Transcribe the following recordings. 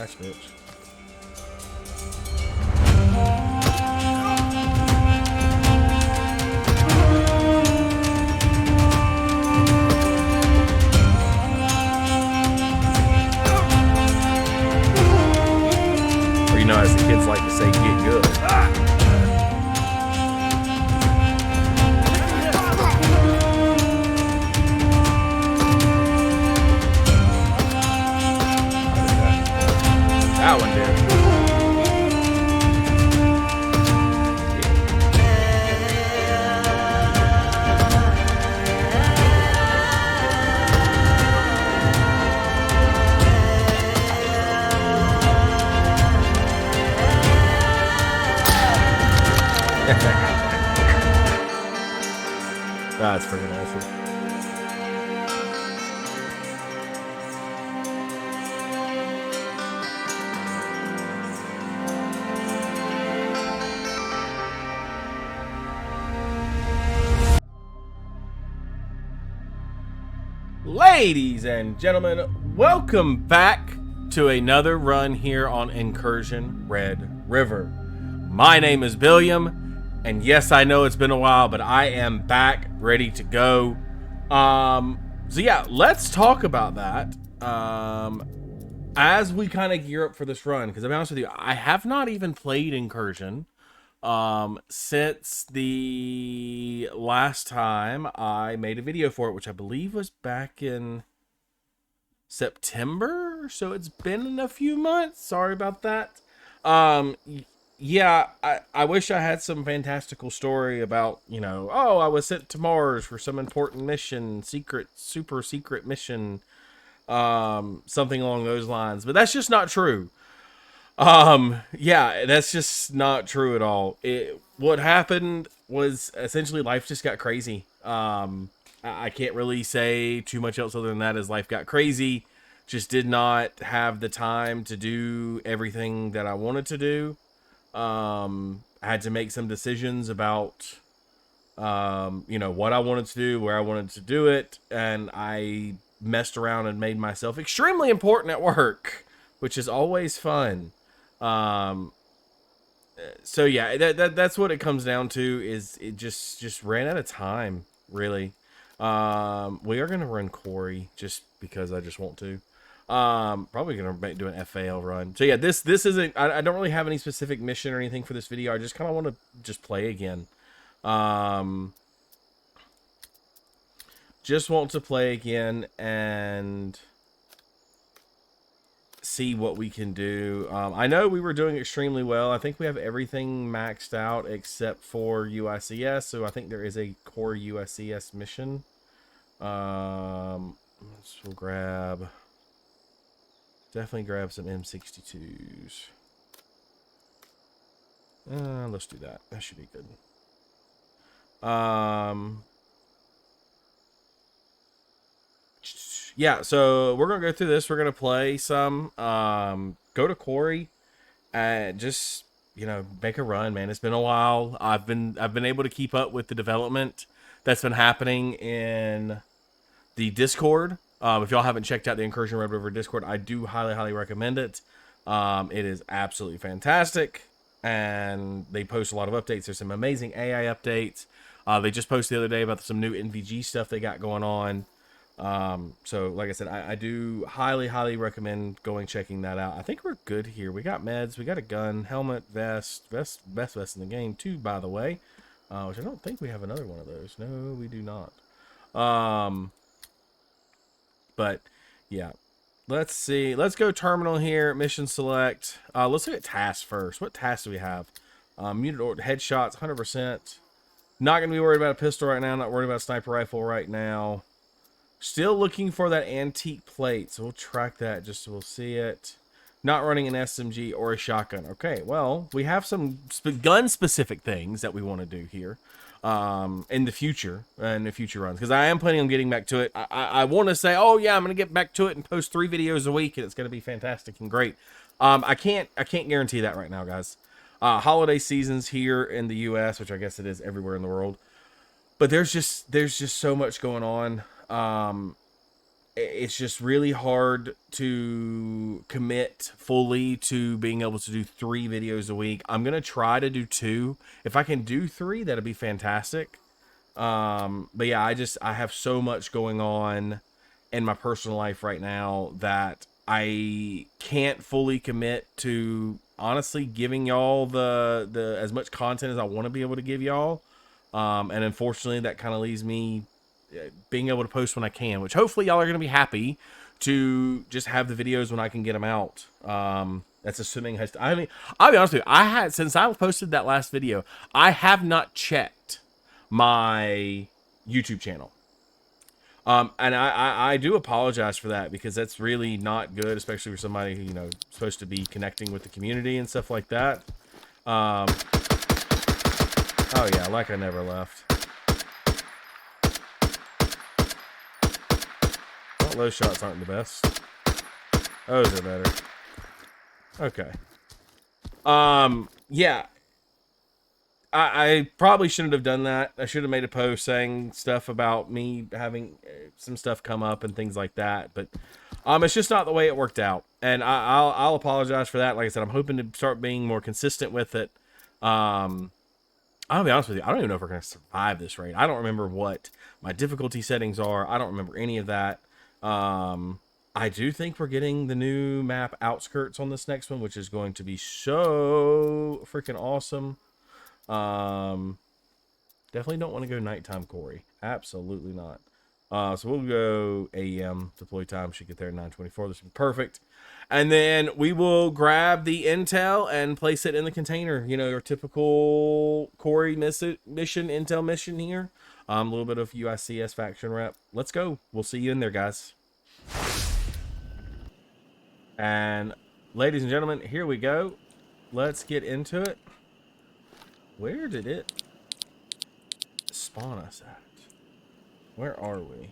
Gotcha, bitch. Or you know, as the kids like to say, get good. That one did. That's freaking awesome. Ladies and gentlemen, welcome back to another run here on Incursion Red River. My name is Billiam, and yes, I know it's been a while, but I am back, ready to go. So yeah, let's talk about that as we kind of gear up for this run, because I'll be honest with you, I have not even played Incursion since the last time I made a video for it, which I believe was back in September. So it's been a few months. Sorry about that. Yeah, I wish I had some fantastical story about, you know, oh, I was sent to Mars for some important mission, super secret mission, something along those lines, but that's just not true. Yeah, that's just not true at all. What happened was essentially life just got crazy. I can't really say too much else other than that, as life got crazy. Just did not have the time to do everything that I wanted to do. I had to make some decisions about, you know, what I wanted to do, where I wanted to do it, and I messed around and made myself extremely important at work, which is always fun. So yeah, that's what it comes down to, is it just ran out of time, really. We are gonna run Corey just because I just want to. Probably gonna do an FAL run. So yeah, this isn't, I don't really have any specific mission or anything for this video. I just kind of want to just play again. Just want to play again and see what we can do. I know we were doing extremely well. I think we have everything maxed out except for UICS, so I think there is a core UICS mission. We'll definitely grab some M62s. Let's do that. That should be good. Yeah, so we're gonna go through this. We're gonna play some. Go to Corey, and just, you know, make a run, man. It's been a while. I've been able to keep up with the development that's been happening in the Discord. If y'all haven't checked out the Incursion Red River Discord, I do highly recommend it. It is absolutely fantastic, and they post a lot of updates. There's some amazing AI updates. They just posted the other day about some new NVG stuff they got going on. So like I said, I do highly recommend checking that out. I think we're good here. We got meds, we got a gun, helmet, best vest in the game too, by the way. Which I don't think we have another one of those. No, we do not. But yeah, let's see. Let's go terminal here. Mission select. Let's look at tasks first. What tasks do we have? Muted or headshots, 100%. Not gonna be worried about a pistol right now. Not worried about a sniper rifle right now. Still looking for that antique plate, so we'll track that just so we'll see it. Not running an SMG or a shotgun. Okay, well, we have some gun-specific things that we want to do here in the future runs, because I am planning on getting back to it. I want to say, oh yeah, I'm going to get back to it and post 3 videos a week, and it's going to be fantastic and great. I can't guarantee that right now, guys. Holiday seasons here in the U.S., which I guess it is everywhere in the world, but there's just so much going on. it's just really hard to commit fully to being able to do 3 videos a week. I'm gonna try to do 2. If I can do 3, that'd be fantastic. But yeah, I have so much going on in my personal life right now that I can't fully commit to honestly giving y'all the as much content as I want to be able to give y'all. And unfortunately, that kind of leaves me being able to post when I can, which hopefully y'all are going to be happy to just have the videos when I can get them out. That's assuming I mean, I'll be honest with you. Since I posted that last video, I have not checked my YouTube channel. And I do apologize for that, because that's really not good, especially for somebody who, supposed to be connecting with the community and stuff like that. Oh yeah, like I never left. Well, those shots aren't the best. Those are better. Okay. Yeah. I probably shouldn't have done that. I should have made a post saying stuff about me having some stuff come up and things like that. But it's just not the way it worked out. And I'll apologize for that. Like I said, I'm hoping to start being more consistent with it. I'll be honest with you. I don't even know if we're going to survive this raid. I don't remember what my difficulty settings are. I don't remember any of that. I do think we're getting the new map Outskirts on this next one, which is going to be so freaking awesome. Definitely don't want to go nighttime, Corey. Absolutely not. So we'll go AM. Deploy time should get there at 9:24. This will be perfect. And then we will grab the intel and place it in the container. Your typical Corey mission, intel mission here. A little bit of UICS faction rep. Let's go. We'll see you in there, guys. And ladies and gentlemen, here we go. Let's get into it. Where did it spawn us at? Where are we?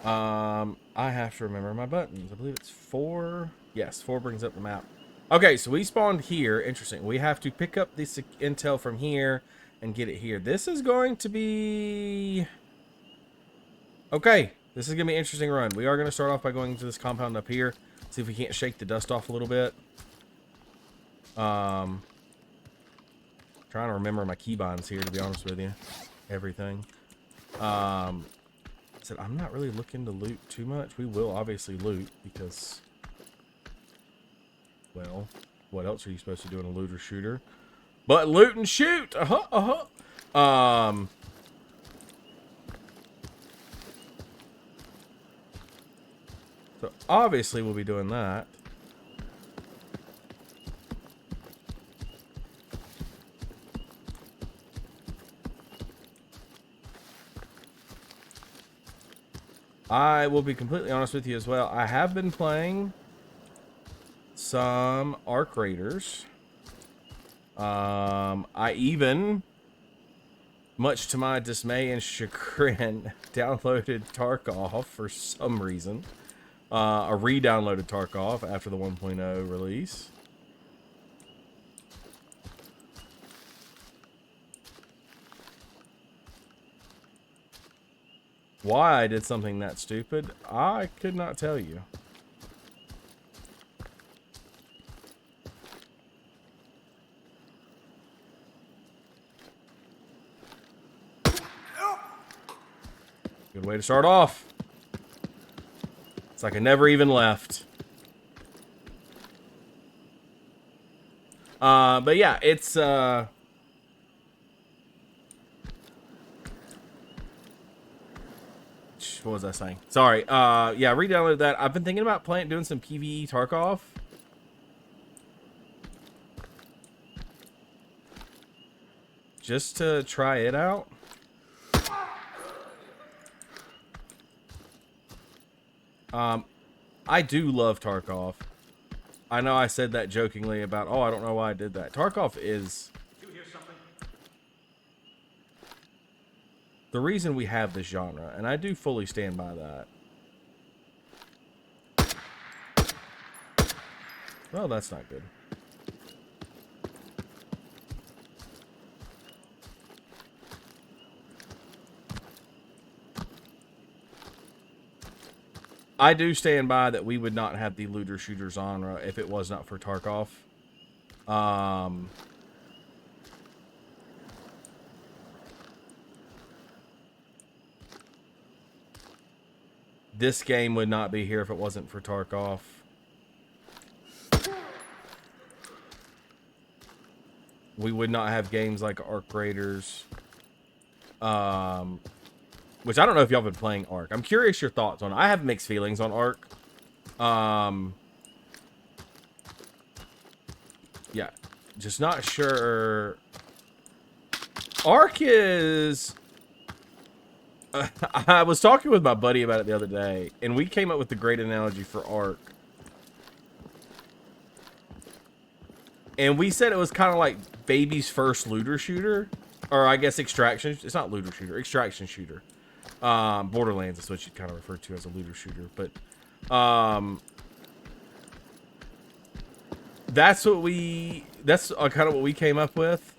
I have to remember my buttons. I believe it's 4. Yes, 4 brings up the map. Okay, so we spawned here. Interesting. We have to pick up this intel from here and get it here. This is going to be... Okay, this is going to be an interesting run. We are going to start off by going into this compound up here. See if we can't shake the dust off a little bit. Trying to remember my keybinds here, to be honest with you. Everything. Said I'm not really looking to loot too much. We will obviously loot because, well, what else are you supposed to do in a looter shooter? But loot and shoot. So obviously we'll be doing that. I will be completely honest with you as well. I have been playing some Arc Raiders. I even, much to my dismay and chagrin, downloaded Tarkov for some reason. I re-downloaded Tarkov after the 1.0 release. Why I did something that stupid, I could not tell you. Good way to start off. It's like I never even left. But yeah, it's what was I saying? Sorry. Yeah, re-downloaded that. I've been thinking about doing some PvE Tarkov. Just to try it out. I do love Tarkov. I know I said that jokingly about, oh, I don't know why I did that. Tarkov is the reason we have this genre, and I do fully stand by that. Well, that's not good. I do stand by that we would not have the looter shooter genre if it was not for Tarkov. This game would not be here if it wasn't for Tarkov. We would not have games like Arc Raiders. Which I don't know if y'all been playing Arc. I'm curious your thoughts on it. I have mixed feelings on Arc. Yeah. Just not sure. Arc is... I was talking with my buddy about it the other day, and we came up with a great analogy for Arc. And we said it was kind of like baby's first looter shooter. Or I guess extraction. It's not looter shooter. Extraction shooter. Borderlands is what you'd kind of refer to as a looter shooter. But that's what we... That's kind of what we came up with.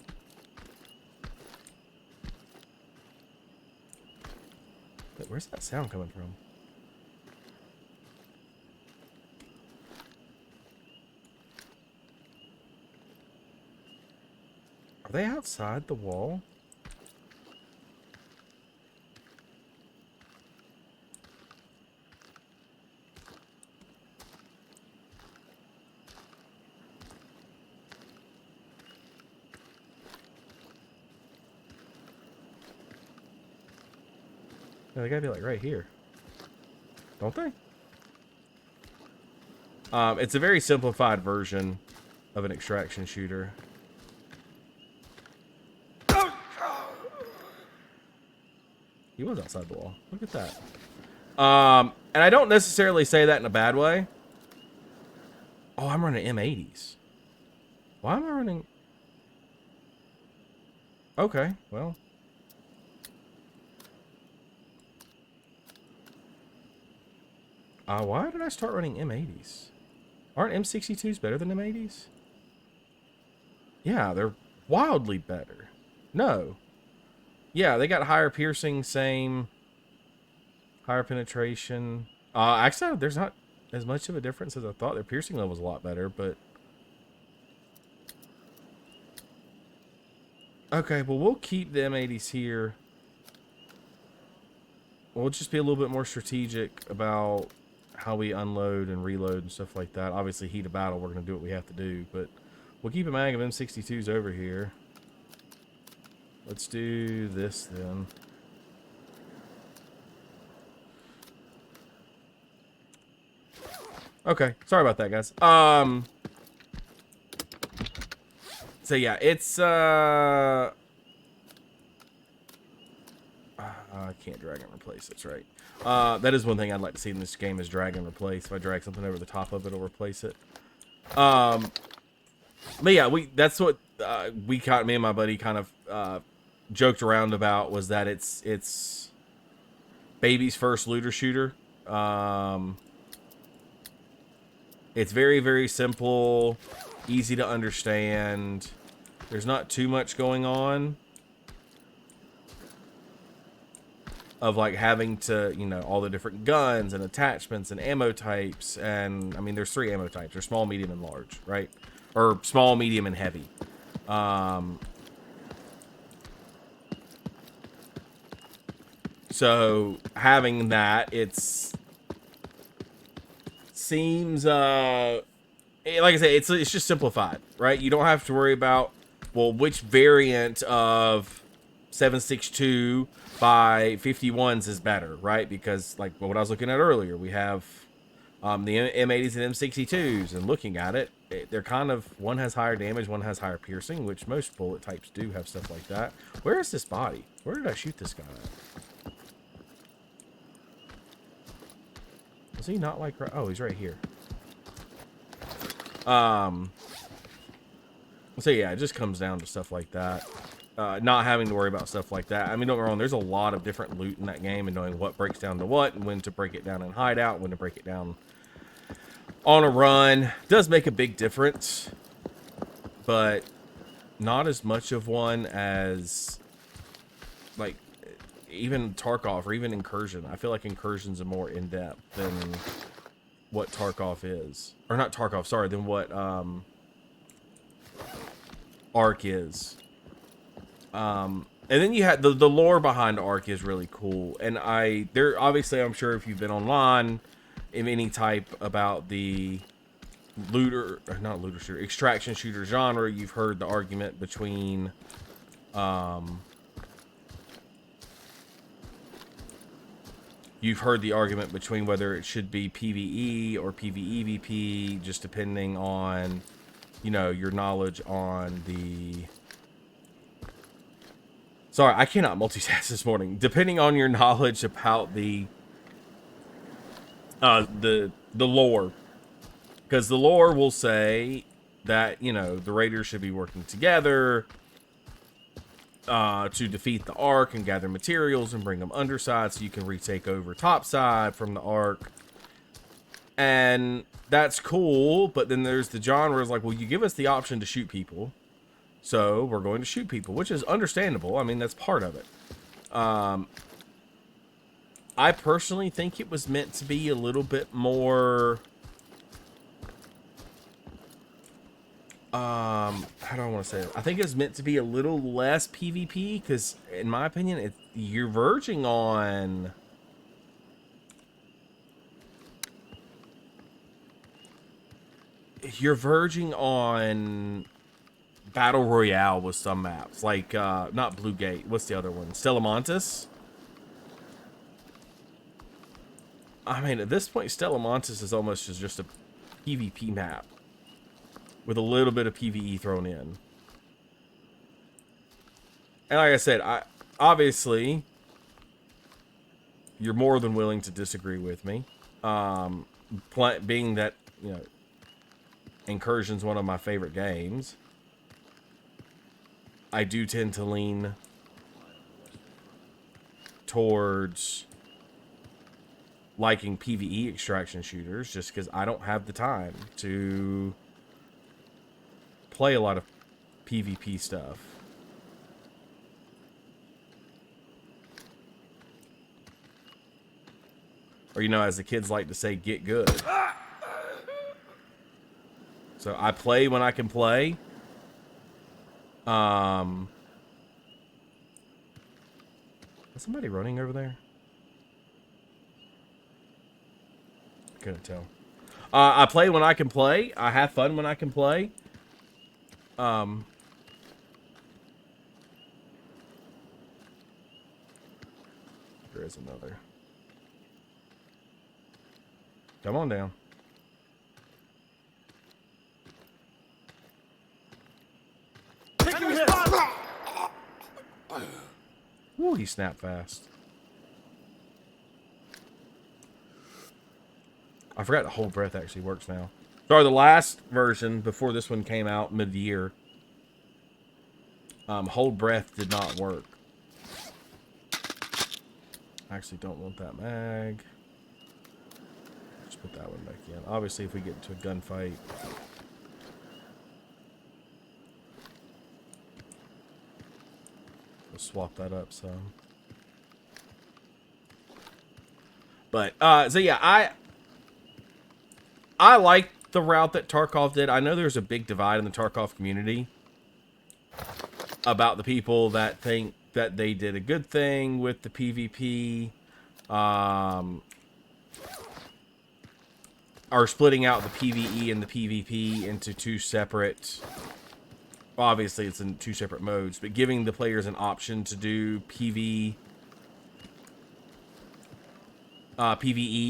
Wait, where's that sound coming from? Are they outside the wall? No, they gotta be like right here. Don't they? It's a very simplified version of an extraction shooter. He was outside the wall. Look at that. And I don't necessarily say that in a bad way. Oh, I'm running M80s. Why am I running... Okay, well... why did I start running M80s? Aren't M62s better than M80s? Yeah, they're wildly better. No. Yeah, they got higher piercing, same. Higher penetration. Actually, there's not as much of a difference as I thought. Their piercing level was a lot better, but... Okay, well, we'll keep the M80s here. We'll just be a little bit more strategic about how we unload and reload and stuff like that. Obviously, heat of battle, we're going to do what we have to do, but we'll keep a mag of M62s over here. Let's do this then. Okay, sorry about that, guys. So yeah, it's I can't drag and replace. That's right. That is one thing I'd like to see in this game is drag and replace. If I drag something over the top of it, it'll replace it. But yeah, that's what me and my buddy kind of joked around about, was that it's baby's first looter shooter. It's very, very simple, easy to understand. There's not too much going on of like having to, you know, all the different guns and attachments and ammo types. And I mean, there's 3 ammo types. There's small, medium, and large, right? Or small, medium, and heavy. So having that, seems like I say, it's just simplified, right? You don't have to worry about, well, which variant of 7.62 by 51s is better, right? Because like what I was looking at earlier, we have the M80s and M62s, and looking at it, they're kind of, one has higher damage, one has higher piercing, which most bullet types do have stuff like that. Where is this body? Where did I shoot this guy at? Is he not like... Oh, he's right here. So yeah, it just comes down to stuff like that. Not having to worry about stuff like that. I mean, don't get me wrong, there's a lot of different loot in that game, and knowing what breaks down to what, and when to break it down in hideout, when to break it down on a run, does make a big difference. But not as much of one as... Like, even Tarkov or even Incursion. I feel like Incursion's a more in-depth than what Tarkov is. Or not Tarkov, sorry, than what Ark is. And then you had the lore behind Ark is really cool. And there obviously, I'm sure if you've been online in any type about the extraction shooter genre, you've heard the argument between whether it should be PvE or PvEVP, just depending on, you know, your knowledge on the... Sorry, I cannot multitask this morning. Depending on your knowledge about the lore. Because the lore will say that, you know, the raiders should be working together to defeat the Ark and gather materials and bring them underside so you can retake over topside from the Ark. And that's cool, but then there's the genre is like, well, you give us the option to shoot people, so we're going to shoot people, which is understandable. I mean, that's part of it. I personally think it was meant to be a little bit more... how do I want to say it? I think it's meant to be a little less PvP, because in my opinion, you're verging on... Battle Royale with some maps. Like, not Blue Gate. What's the other one? Stellamontis? I mean, at this point, Stellamontis is almost just a PvP map with a little bit of PvE thrown in. And like I said, obviously, you're more than willing to disagree with me. Being that, you know, Incursion's one of my favorite games, I do tend to lean towards liking PvE extraction shooters just because I don't have the time to play a lot of PvP stuff. Or, you know, as the kids like to say, get good. So I play when I can play. Is somebody running over there? I couldn't tell. I play when I can play. I have fun when I can play. There is another. Come on down. Ooh, he snapped fast. I forgot to hold breath actually works now. Sorry, the last version before this one came out mid-year, hold breath did not work. I actually don't want that mag. Just put that one back in. Obviously, if we get into a gunfight, we'll swap that up some. But so yeah, I like the route that Tarkov did. I know there's a big divide in the Tarkov community about the people that think that they did a good thing with the PvP, are splitting out the PvE and the PvP into two separate, obviously it's in two separate modes, but giving the players an option to do PvE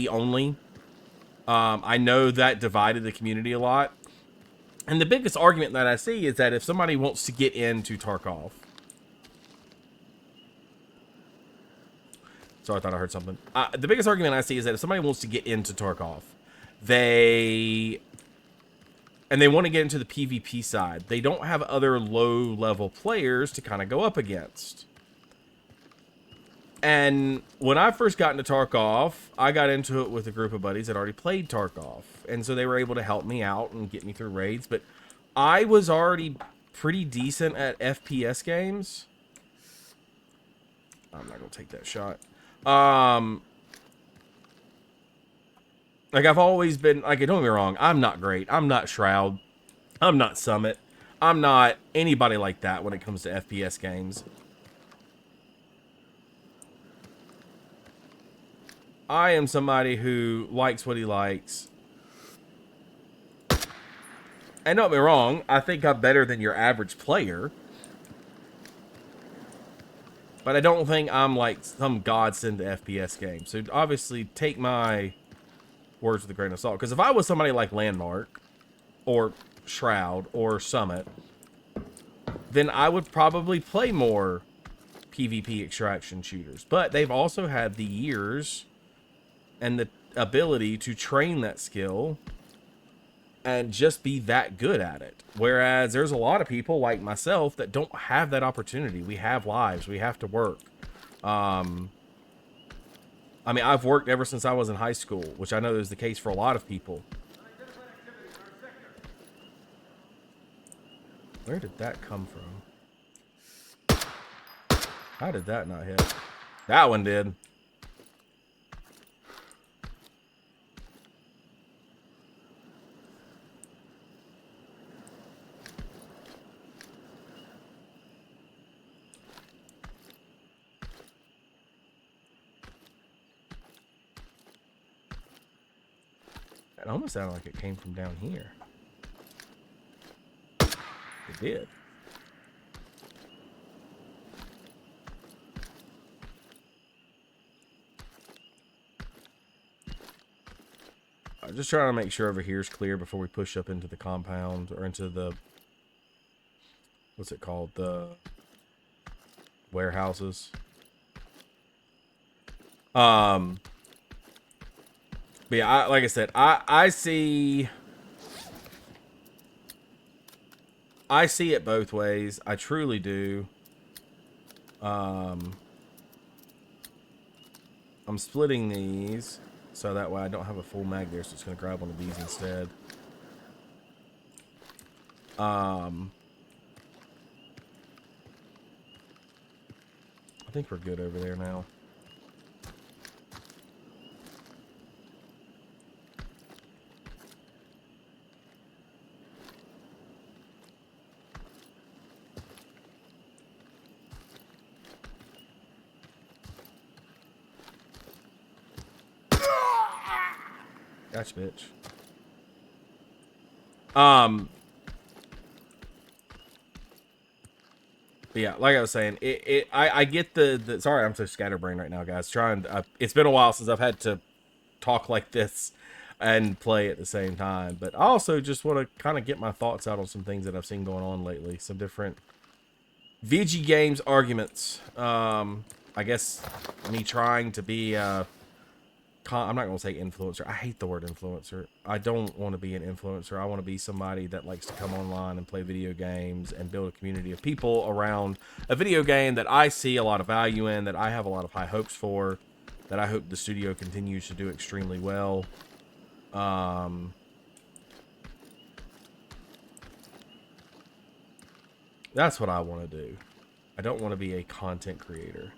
only. I know that divided the community a lot. And the biggest argument that I see is that if somebody wants to get into Tarkov... Sorry, I thought I heard something. The biggest argument I see is that if somebody wants to get into Tarkov, they want to get into the PvP side, they don't have other low-level players to kind of go up against. And when I first got into Tarkov, I got into it with a group of buddies that already played Tarkov. And so they were able to help me out and get me through raids. But I was already pretty decent at FPS games. I'm not gonna take that shot. Like, I've always been, like, don't get me wrong, I'm not great. I'm not Shroud. I'm not Summit. I'm not anybody like that when it comes to FPS games. I am somebody who likes what he likes. And don't get me wrong, I think I'm better than your average player. But I don't think I'm like some godsend to FPS game. So obviously take my words with a grain of salt. Because if I was somebody like Landmark or Shroud or Summit, then I would probably play more PvP extraction shooters. But they've also had the years and the ability to train that skill and just be that good at it. Whereas there's a lot of people like myself that don't have that opportunity. We have lives. We have to work. I mean, I've worked ever since I was in high school, which I know is the case for a lot of people. Where did that come from? How did that not hit? That one did. It almost sounded like it came from down here. It did. I'm just trying to make sure over here is clear before we push up into the compound or into the, what's it called? The warehouses. But yeah, like I said, I see it both ways. I truly do. I'm splitting these so that way I don't have a full mag there, so it's going to grab one of these instead. I think we're good over there now. Gotcha, bitch. But yeah, like I was saying, I get the sorry, I'm so scatterbrained right now, guys. It's been a while since I've had to talk like this and play at the same time. But I also just want to kind of get my thoughts out on some things that I've seen going on lately. Some different VG games arguments. I guess me trying to be I'm not going to say influencer. I hate the word influencer. I don't want to be an influencer. I want to be somebody that likes to come online and play video games and build a community of people around a video game that I see a lot of value in, that I have a lot of high hopes for, that I hope the studio continues to do extremely well. That's what I want to do. I don't want to be a content creator.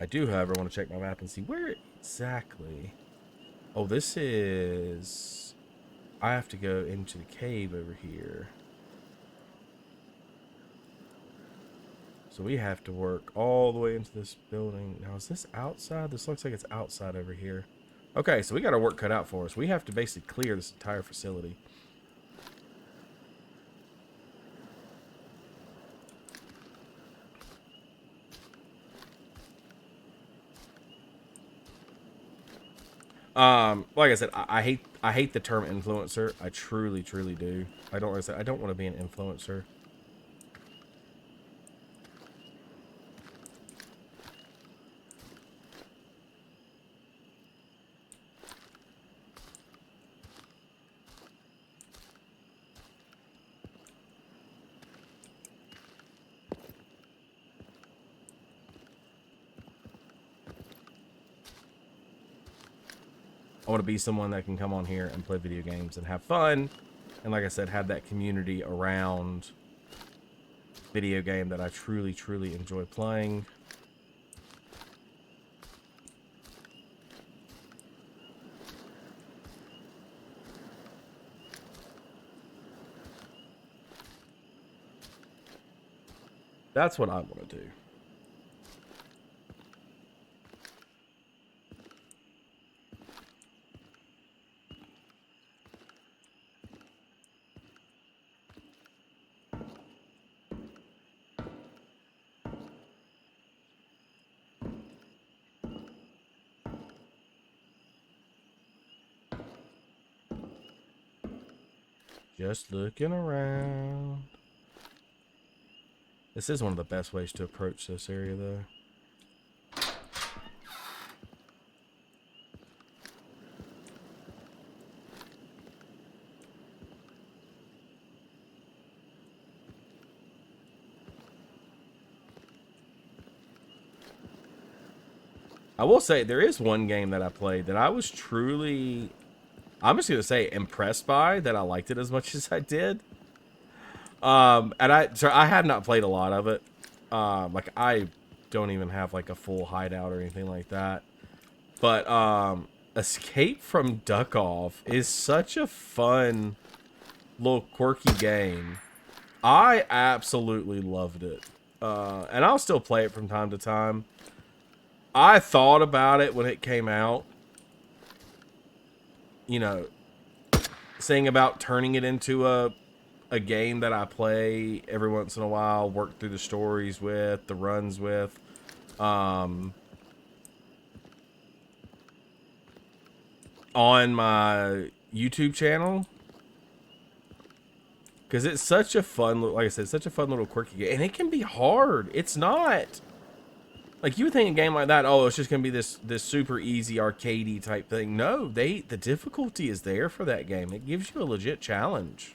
I do, however, want to check my map and see where exactly. Oh, this is... I have to go into the cave over here. So we have to work all the way into this building. Now, is this outside? This looks like it's outside over here. Okay, so we got our work cut out for us. We have to basically clear this entire facility. Like I said, I hate the term influencer. I truly do. I don't want to be an influencer. I want to be someone that can come on here and play video games and have fun. And like I said, have that community around video game that I truly enjoy playing. That's what I want to do. Just looking around. This is one of the best ways to approach this area, though. I will say, there is one game that I played that I was truly, I'm just going to say, impressed by, that I liked it as much as I did. And I have not played a lot of it. Like, I don't even have, like, a full hideout or anything like that. But, Escape from Duck Off is such a fun little quirky game. I absolutely loved it. And I'll still play it from time to time. I thought about it when it came out. You know, saying about turning it into a game that I play every once in a while, work through the stories with, the runs with. On my YouTube channel. Because it's such a fun, like I said, such a fun little quirky game. And it can be hard. It's not. Like, you would think a game like that, oh, it's just going to be this super easy arcadey type thing. No, the difficulty is there for that game. It gives you a legit challenge.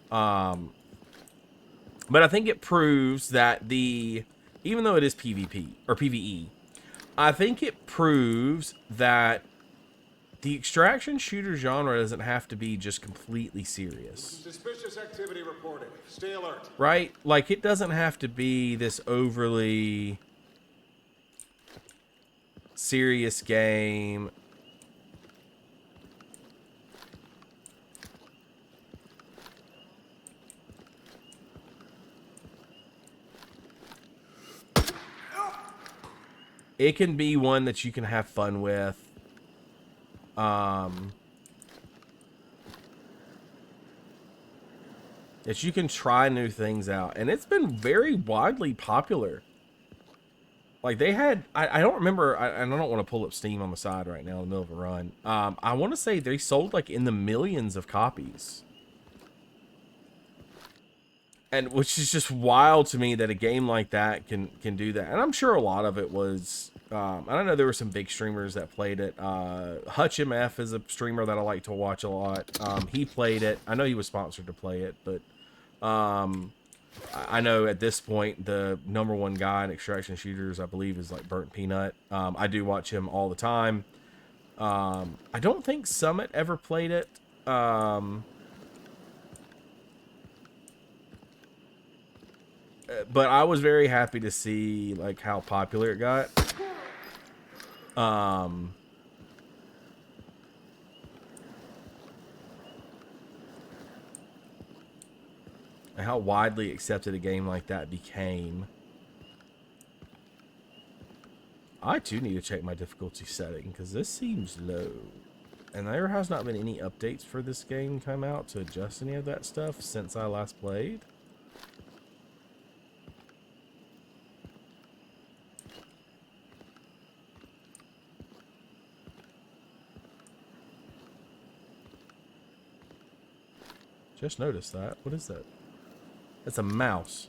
But I think it proves that even though it is PvP, or PvE, I think it proves that the extraction shooter genre doesn't have to be just completely serious. Suspicious activity reported. Stay alert. Right? Like, it doesn't have to be this overly serious game. It can be one that you can have fun with. That you can try new things out. And it's been very widely popular. Like, they had, I don't remember, I don't want to pull up Steam on the side right now in the middle of a run. I want to say they sold, like, in the millions of copies. And which is just wild to me that a game like that can do that. And I'm sure a lot of it was, I don't know, there were some big streamers that played it. Hutch MF is a streamer that I like to watch a lot. He played it. I know he was sponsored to play it, but I know at this point the #1 guy in extraction shooters, I believe, is like Burnt Peanut. I do watch him all the time. I don't think Summit ever played it. But I was very happy to see like how popular it got. And how widely accepted a game like that became. I too need to check my difficulty setting because this seems low. And there has not been any updates for this game come out to adjust any of that stuff since I last played. Just noticed that. What is that? That's a mouse.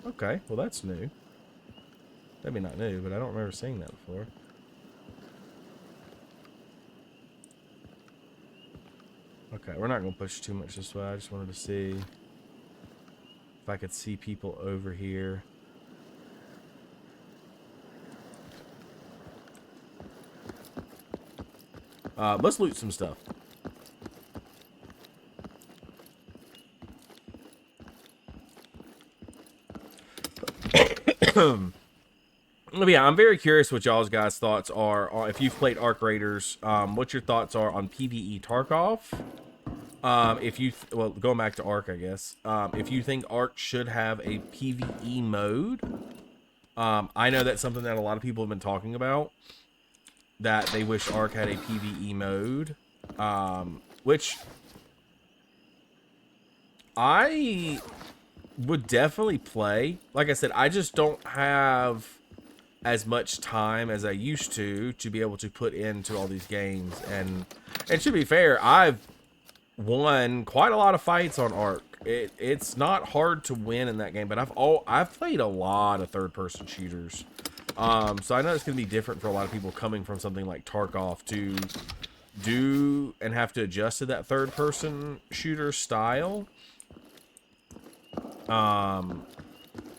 Okay, well that's new. Maybe not new, but I don't remember seeing that before. Okay, we're not going to push too much this way. I just wanted to see if I could see people over here. Let's loot some stuff. But yeah, I'm very curious what y'all's guys' thoughts are. If you've played Arc Raiders, what your thoughts are on PvE Tarkov. If you well, going back to Ark, I guess. If you think Ark should have a PvE mode, I know that's something that a lot of people have been talking about. That they wish Ark had a PvE mode, which I would definitely play. Like I said, I just don't have as much time as I used to be able to put into all these games. And to be fair, I've won quite a lot of fights on Ark. It's not hard to win in that game, but I've played a lot of third-person shooters. So I know it's going to be different for a lot of people coming from something like Tarkov to do and have to adjust to that third-person shooter style.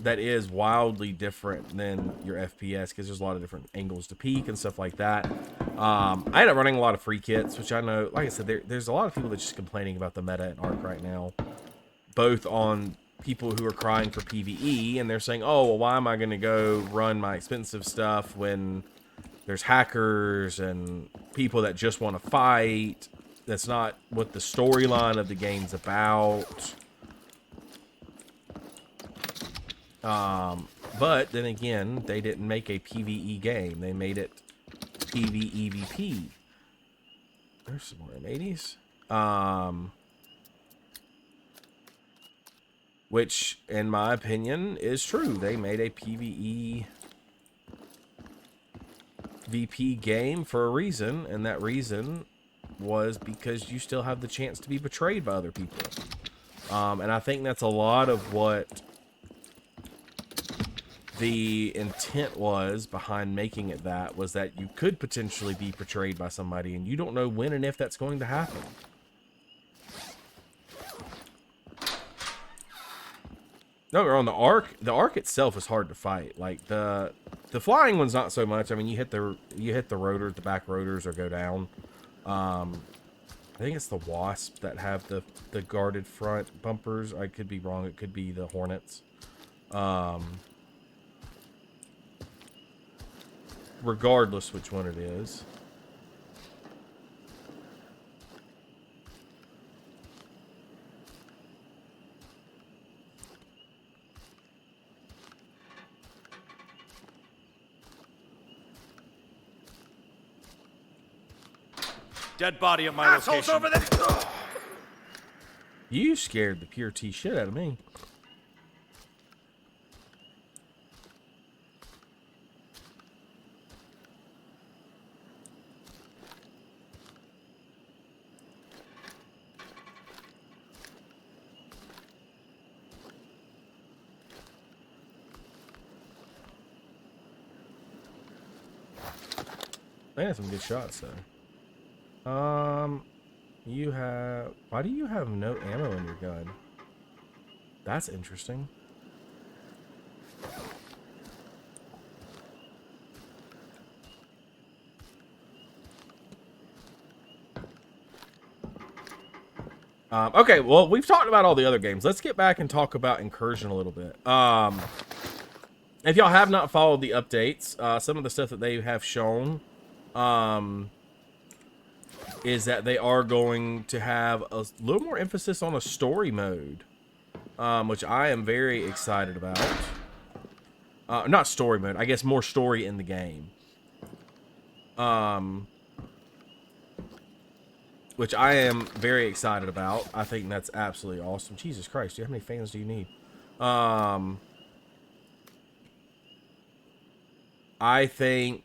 That is wildly different than your FPS because there's a lot of different angles to peek and stuff like that. I end up running a lot of free kits, which I know, like I said, there's a lot of people that's just complaining about the meta in Ark right now. Both on people who are crying for PvE, and they're saying, oh, well, why am I going to go run my expensive stuff when there's hackers and people that just want to fight? That's not what the storyline of the game's about. But then again, they didn't make a PvE game. They made it PvEVP. There's some more M80s. Which, in my opinion, is true. They made a PvE VP game for a reason, and that reason was because you still have the chance to be betrayed by other people. And I think that's a lot of what the intent was behind making it that, was that you could potentially be betrayed by somebody, and you don't know when and if that's going to happen. No, we're on the Ark. The Ark itself is hard to fight. Like the flying one's not so much. I mean, you hit the rotors, the back rotors, or go down. I think it's the Wasp that have the guarded front bumpers. I could be wrong. It could be the Hornets. Regardless which one it is. Dead body at my location. Over there. You scared the pure T shit out of me. They had some good shots though. You have... Why do you have no ammo in your gun? That's interesting. Okay, well, we've talked about all the other games. Let's get back and talk about Incursion a little bit. If y'all have not followed the updates, some of the stuff that they have shown, is that they are going to have a little more emphasis on a story mode, which I am very excited about. Not story mode, I guess more story in the game. Which I am very excited about. I think that's absolutely awesome. Jesus Christ, dude, how many fans do you need? I think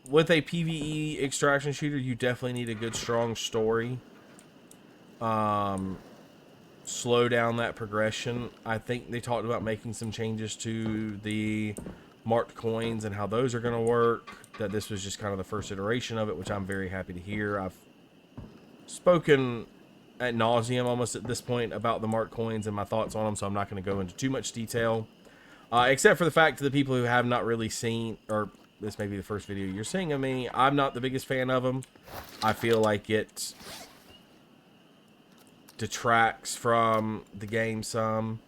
with a PvE extraction shooter, you definitely need a good, strong story. Slow down that progression. I think they talked about making some changes to the marked coins and how those are going to work. That this was just kind of the first iteration of it, which I'm very happy to hear. I've spoken ad nauseum almost at this point about the marked coins and my thoughts on them, so I'm not going to go into too much detail. Except for the fact to the people who have not really seen, or this may be the first video you're seeing of me, I'm not the biggest fan of them. I feel like it detracts from the game some.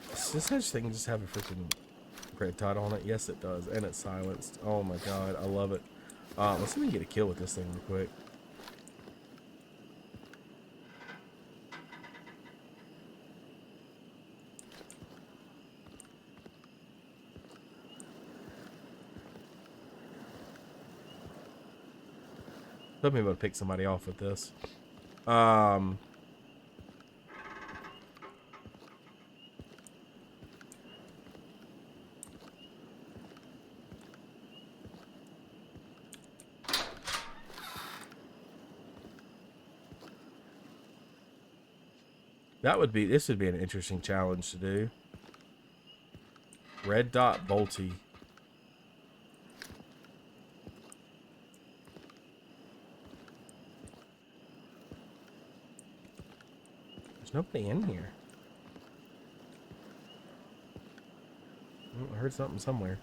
Does this edge thing just have a freaking red dot on it? Yes, it does. And it's silenced. Oh my god, I love it. Let's see if we can get a kill with this thing real quick. Let me be able to pick somebody off with this. This would be an interesting challenge to do. Red dot bolty. There's nobody in here. Oh, I heard something somewhere.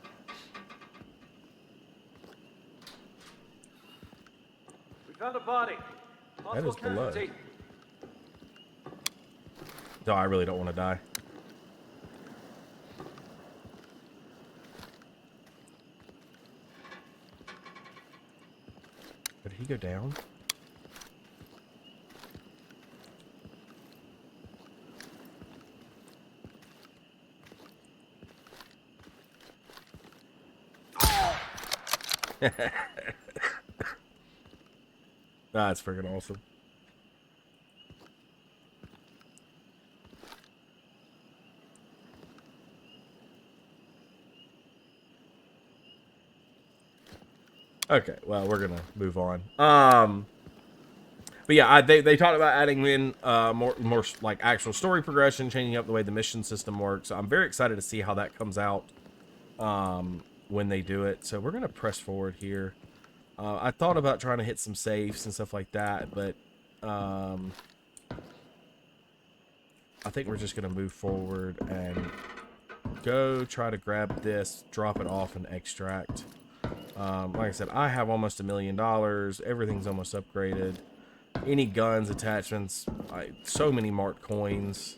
We found a body. That is below. No, I really don't want to die. Did he go down? That's freaking awesome. Okay, well, we're gonna move on. But yeah, they talked about adding in more like actual story progression, changing up the way the mission system works. So I'm very excited to see how that comes out when they do it. So we're gonna press forward here. I thought about trying to hit some safes and stuff like that, but I think we're just gonna move forward and go try to grab this, drop it off, and extract. Like I said, I have almost $1 million. Everything's almost upgraded. Any guns, attachments, so many marked coins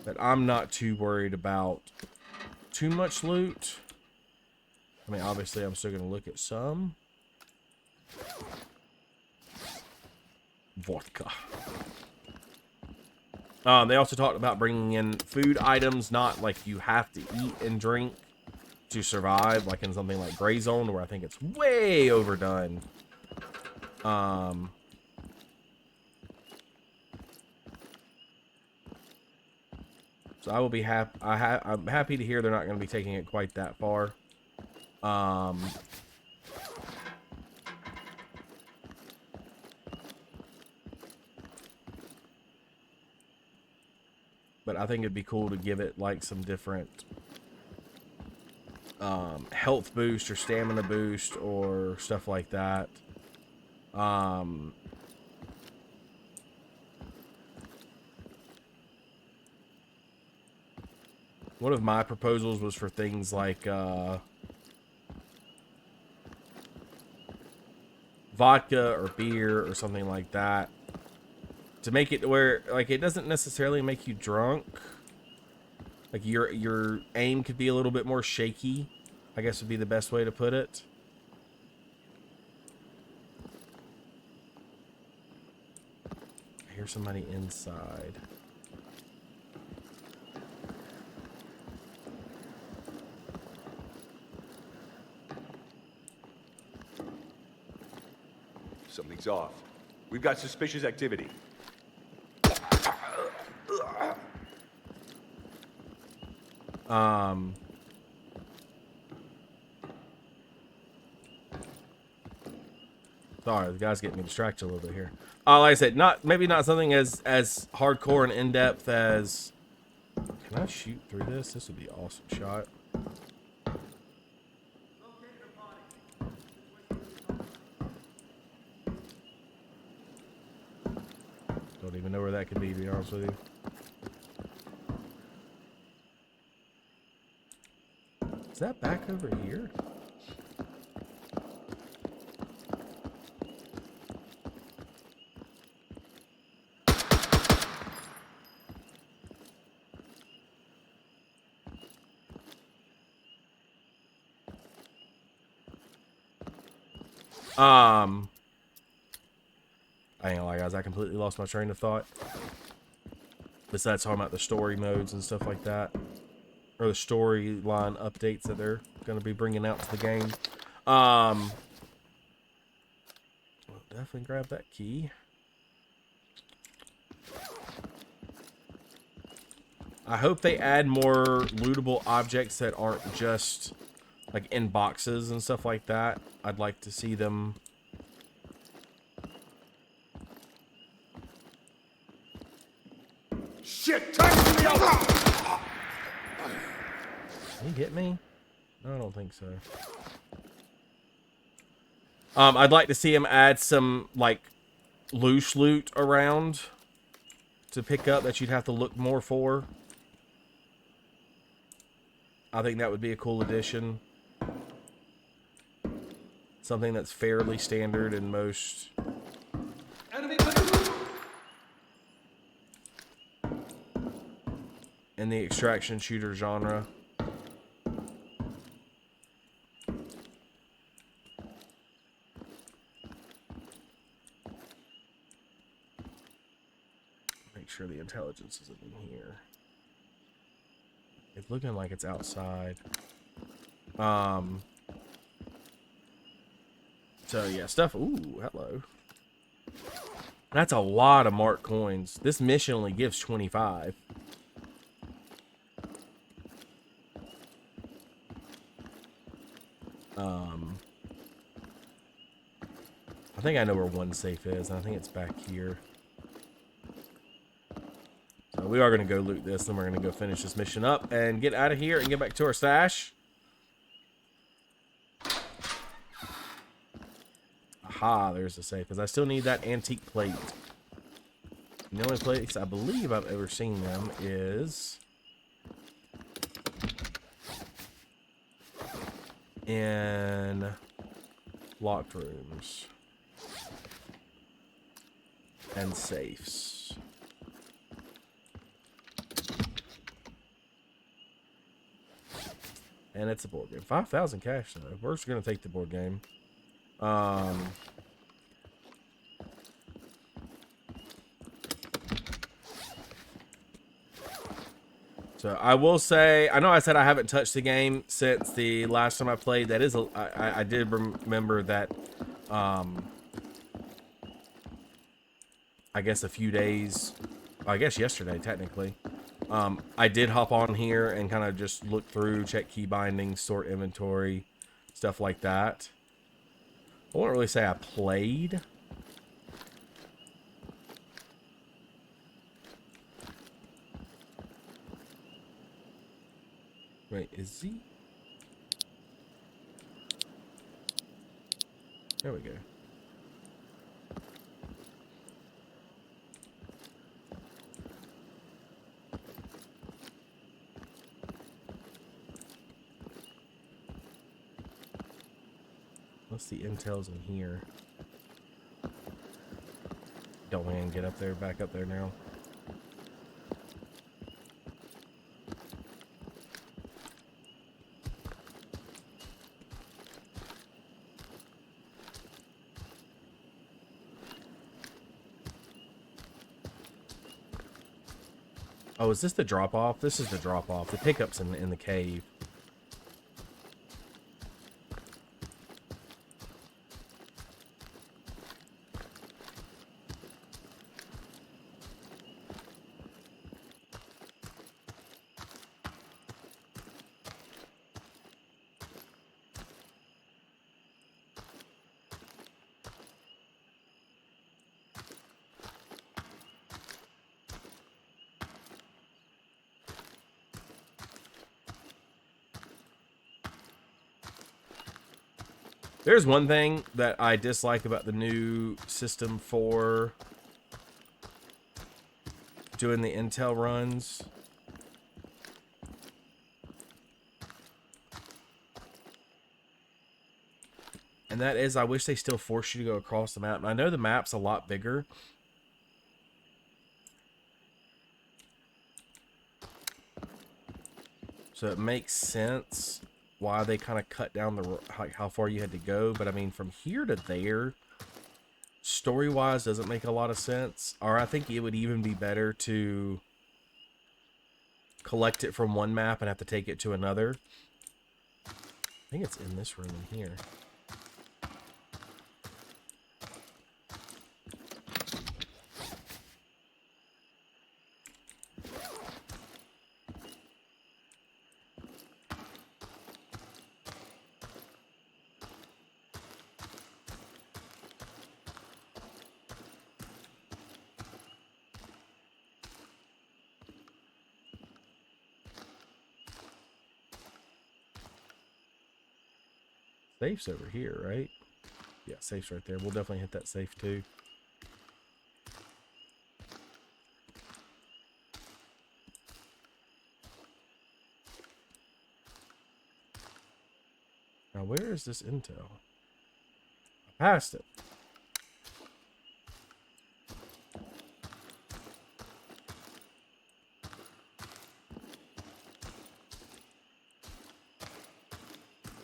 that I'm not too worried about too much loot. I mean, obviously, I'm still going to look at some. Vodka. They also talked about bringing in food items, not like you have to eat and drink to survive, like in something like Gray Zone, where I think it's way overdone. So I will be happy. I'm happy to hear they're not going to be taking it quite that far. But I think it'd be cool to give it like some different health boost or stamina boost or stuff like that. One of my proposals was for things like vodka or beer or something like that, to make it where like it doesn't necessarily make you drunk. Like your aim could be a little bit more shaky, I guess would be the best way to put it. I hear somebody inside. Something's off. We've got suspicious activity. Sorry, the guy's getting me distracted a little bit here. Like I said, maybe not something as hardcore and in depth as. Can I shoot through this? This would be an awesome shot. Don't even know where that could be, to be honest with you. Is that back over here? I ain't gonna lie, guys, I completely lost my train of thought. Besides talking about the story modes and stuff like that, or the storyline updates that they're going to be bringing out to the game. definitely grab that key. I hope they add more lootable objects that aren't just like in boxes and stuff like that. I'd like to see them. Shit! Time to me out! Did he hit me? No, I don't think so. I'd like to see him add some like loose loot around to pick up that you'd have to look more for. I think that would be a cool addition. Something that's fairly standard in most. Enemy In the extraction shooter genre. Make sure the intelligence isn't in here. It's looking like it's outside. So yeah, stuff. Ooh, hello. That's a lot of marked coins. This mission only gives 25. I think I know where one safe is, and I think it's back here. So we are going to go loot this, then we're going to go finish this mission up and get out of here and get back to our stash. Aha, there's the safe, because I still need that antique plate. The only place I believe I've ever seen them is in locked rooms and safes. And it's a board game. 5,000 cash though. We're just gonna take the board game. So I will say, I know I said I haven't touched the game since the last time I played. That is, I did remember that. I guess a few days, I guess yesterday technically. I did hop on here and kind of just look through, check key bindings, sort inventory, stuff like that. I won't really say I played. Wait, is he? There we go. What's the intel's in here? Don't man, get up there, back up there now. Oh, is this the drop off? This is the drop off. The pickup's in the cave. There's one thing that I dislike about the new system for doing the intel runs. And that is, I wish they still force you to go across the map. And I know the map's a lot bigger. So it makes sense why they kind of cut down the how far you had to go, but I mean from here to there, story wise doesn't make a lot of sense. Or I think it would even be better to collect it from one map and have to take it to another. I think it's in this room in here. Safe's over here, right? Yeah, safe's right there. We'll definitely hit that safe too. Now, where is this intel? I passed it.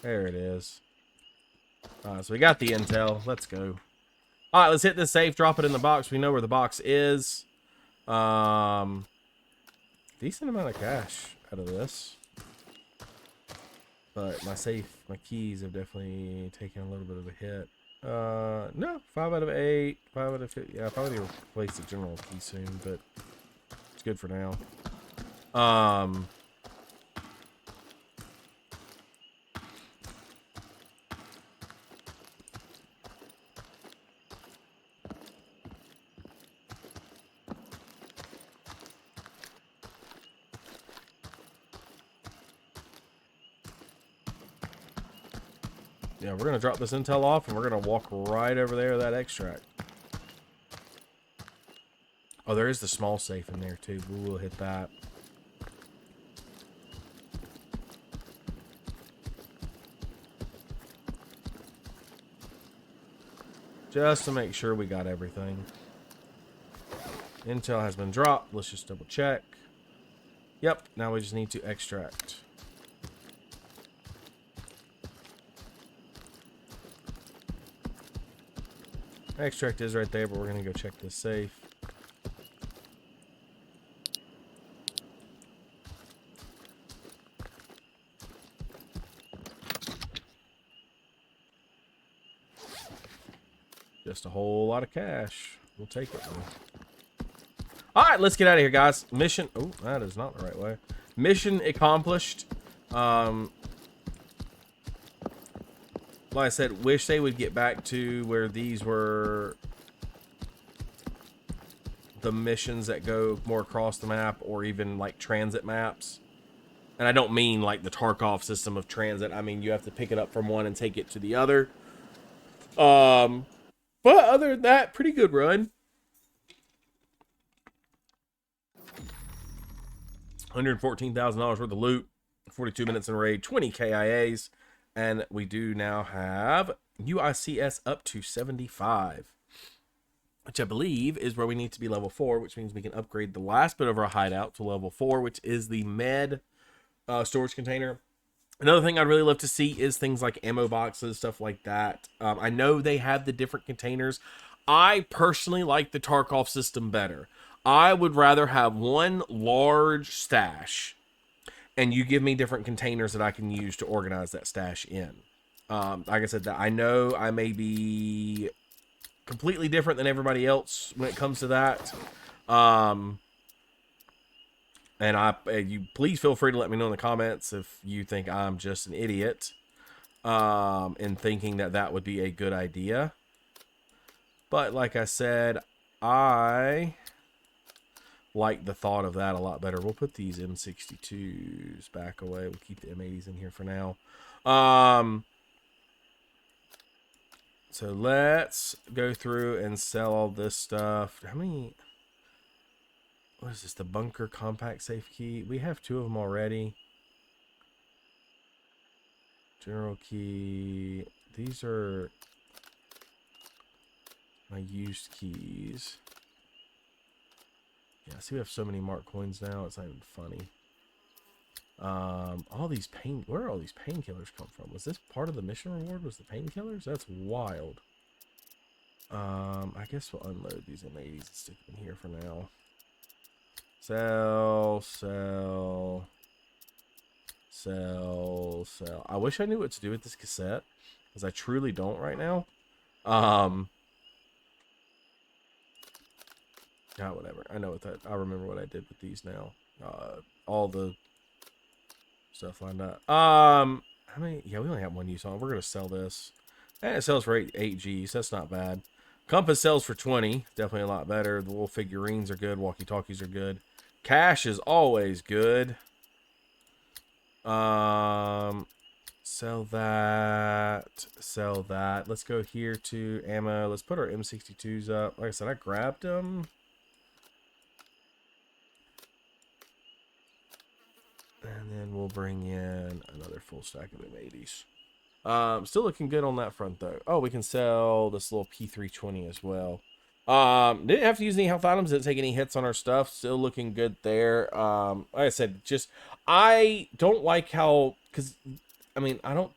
There it is. So we got the intel. Let's go. All right, let's hit this safe. Drop it in the box. We know where the box is. Decent amount of cash out of this. But my safe, my keys have definitely taken a little bit of a hit. No, 5 out of 8, 5 out of 50. Yeah, I probably need to replace the general key soon, but it's good for now. Yeah, we're gonna drop this intel off, and we're gonna walk right over there to that extract. Oh, there is the small safe in there too. We will hit that. Just to make sure we got everything. Intel has been dropped. Let's just double check. Yep, now we just need to extract. Extract is right there, but we're gonna go check this safe. Just a whole lot of cash. We'll take it. All right, let's get out of here, guys. Mission. Oh, that is not the right way. Mission accomplished. Like I said, wish they would get back to where these were the missions that go more across the map, or even like transit maps. And I don't mean like the Tarkov system of transit. I mean, you have to pick it up from one and take it to the other. But other than that, pretty good run. $114,000 worth of loot, 42 minutes in raid, 20 KIAs, and we do now have UICS up to 75, which I believe is where we need to be level 4, which means we can upgrade the last bit of our hideout to level 4, which is the med storage container. Another thing I'd really love to see is things like ammo boxes, stuff like that. I know they have the different containers. I personally like the Tarkov system better. I would rather have one large stash, and you give me different containers that I can use to organize that stash in. Like I said, that I know I may be completely different than everybody else when it comes to that. And you please feel free to let me know in the comments if you think I'm just an idiot in thinking that that would be a good idea. But like I said, I like the thought of that a lot better. We'll put these M62s back away. We'll keep the M80s in here for now. So let's go through and sell all this stuff. How many? What is this? The bunker compact safe key. We have 2 of them already. General key. These are my used keys. Yeah, see, we have so many marked coins now. It's not even funny. All these where are all these painkillers come from? Was this part of the mission reward? Was the painkillers? That's wild. I guess we'll unload these M80s and stick them in here for now. Sell, sell, sell, sell. I wish I knew what to do with this cassette, because I truly don't right now. Whatever. I know what that. I remember what I did with these now. All the stuff lined up. How many? Yeah, we only have 1 use on. We're gonna sell this, and it sells for 8 Gs. That's not bad. Compass sells for 20. Definitely a lot better. The little figurines are good. Walkie-talkies are good. Cash is always good. Sell that. Sell that. Let's go here to ammo. Let's put our M62s up. Like I said, I grabbed them. And then we'll bring in another full stack of M80s. Still looking good on that front though. Oh, we can sell this little P320 as well. Didn't have to use any health items, didn't take any hits on our stuff. Still looking good there. Like I said, I don't like how, because I mean, I don't,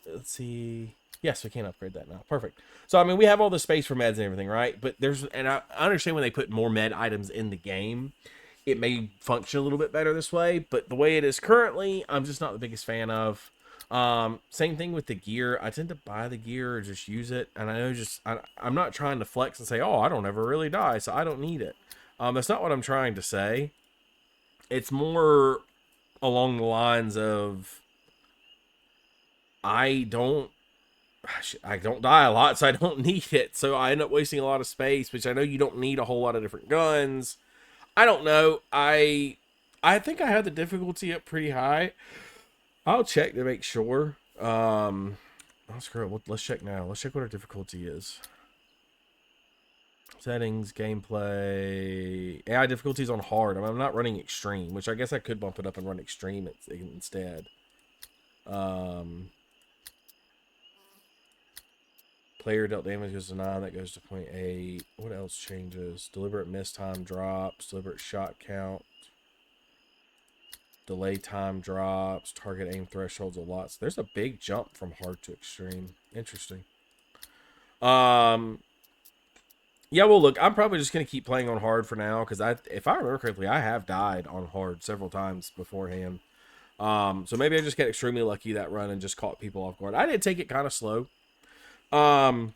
let's see. Yes, we can upgrade that now. Perfect. So, I mean, we have all the space for meds and everything, right? But I understand when they put more med items in the game, it may function a little bit better this way. But the way it is currently, I'm just not the biggest fan of. Same thing with the gear. I tend to buy the gear or just use it. And I know I'm not trying to flex and say, oh, I don't ever really die, so I don't need it. That's not what I'm trying to say. It's more along the lines of, I don't die a lot, so I don't need it. So I end up wasting a lot of space, which I know you don't need a whole lot of different guns. I don't know. I think I had the difficulty up pretty high. I'll check to make sure. Screw it. Let's check now. Let's check what our difficulty is. Settings, gameplay. AI difficulty is on hard. I'm not running extreme, which I guess I could bump it up and run extreme instead. Player dealt damage goes to 9. That goes to 0.8. What else changes? Deliberate miss time drops. Deliberate shot count. Delay time drops. Target aim thresholds a lot. So there's a big jump from hard to extreme. Interesting. Yeah, well, look, I'm probably just going to keep playing on hard for now. Because if I remember correctly, I have died on hard several times beforehand. So maybe I just get extremely lucky that run and just caught people off guard. I did take it kind of slow. But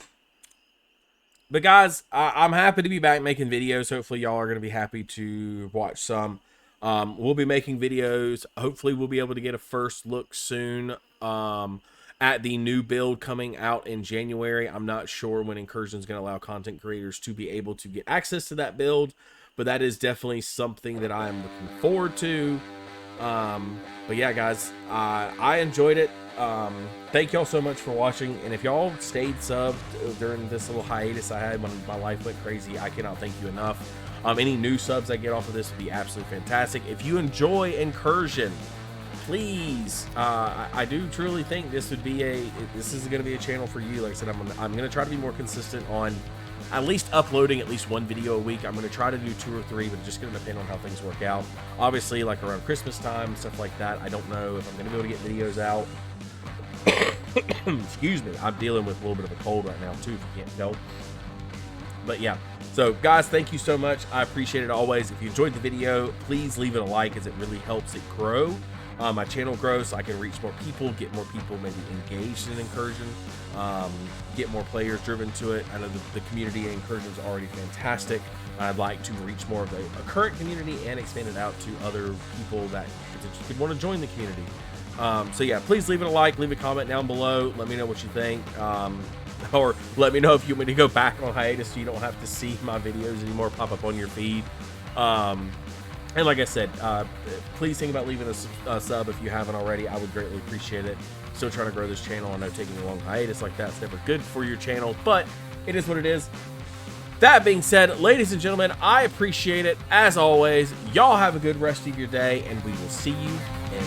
guys, I'm happy to be back making videos. Hopefully y'all are going to be happy to watch some. We'll be making videos. Hopefully we'll be able to get a first look soon at the new build coming out in January. I'm not sure when Incursion is going to allow content creators to be able to get access to that build, but that is definitely something that I am looking forward to. But yeah, guys, I enjoyed it. Thank y'all so much for watching, and if y'all stayed subbed during this little hiatus I had when my life went crazy, I cannot thank you enough. Any new subs I get off of this would be absolutely fantastic. If you enjoy Incursion, please, I do truly think this is going to be a channel for you. Like I said, I'm going to try to be more consistent on at least uploading at least one video a week. I'm going to try to do 2 or 3, but it's just going to depend on how things work out. Obviously, like around Christmas time, stuff like that, I don't know if I'm going to be able to get videos out. Excuse me, I'm dealing with a little bit of a cold right now too, if you can't tell. But yeah, so guys, thank you so much. I appreciate it always. If you enjoyed the video, please leave it a like, as it really helps it grow. My channel grows so I can reach more people, get more people maybe engaged in Incursion, get more players driven to it. I know the community in Incursion is already fantastic. I'd like to reach more of a current community and expand it out to other people that could want to join the community. So yeah, please leave it a like, leave a comment down below. Let me know what you think. Or let me know if you want me to go back on hiatus so you don't have to see my videos anymore pop up on your feed. And like I said, please think about leaving a sub if you haven't already. I would greatly appreciate it. Still trying to grow this channel. I know taking a long hiatus like that's never good for your channel, but it is what it is. That being said, ladies and gentlemen, I appreciate it. As always, y'all have a good rest of your day, and we will see you in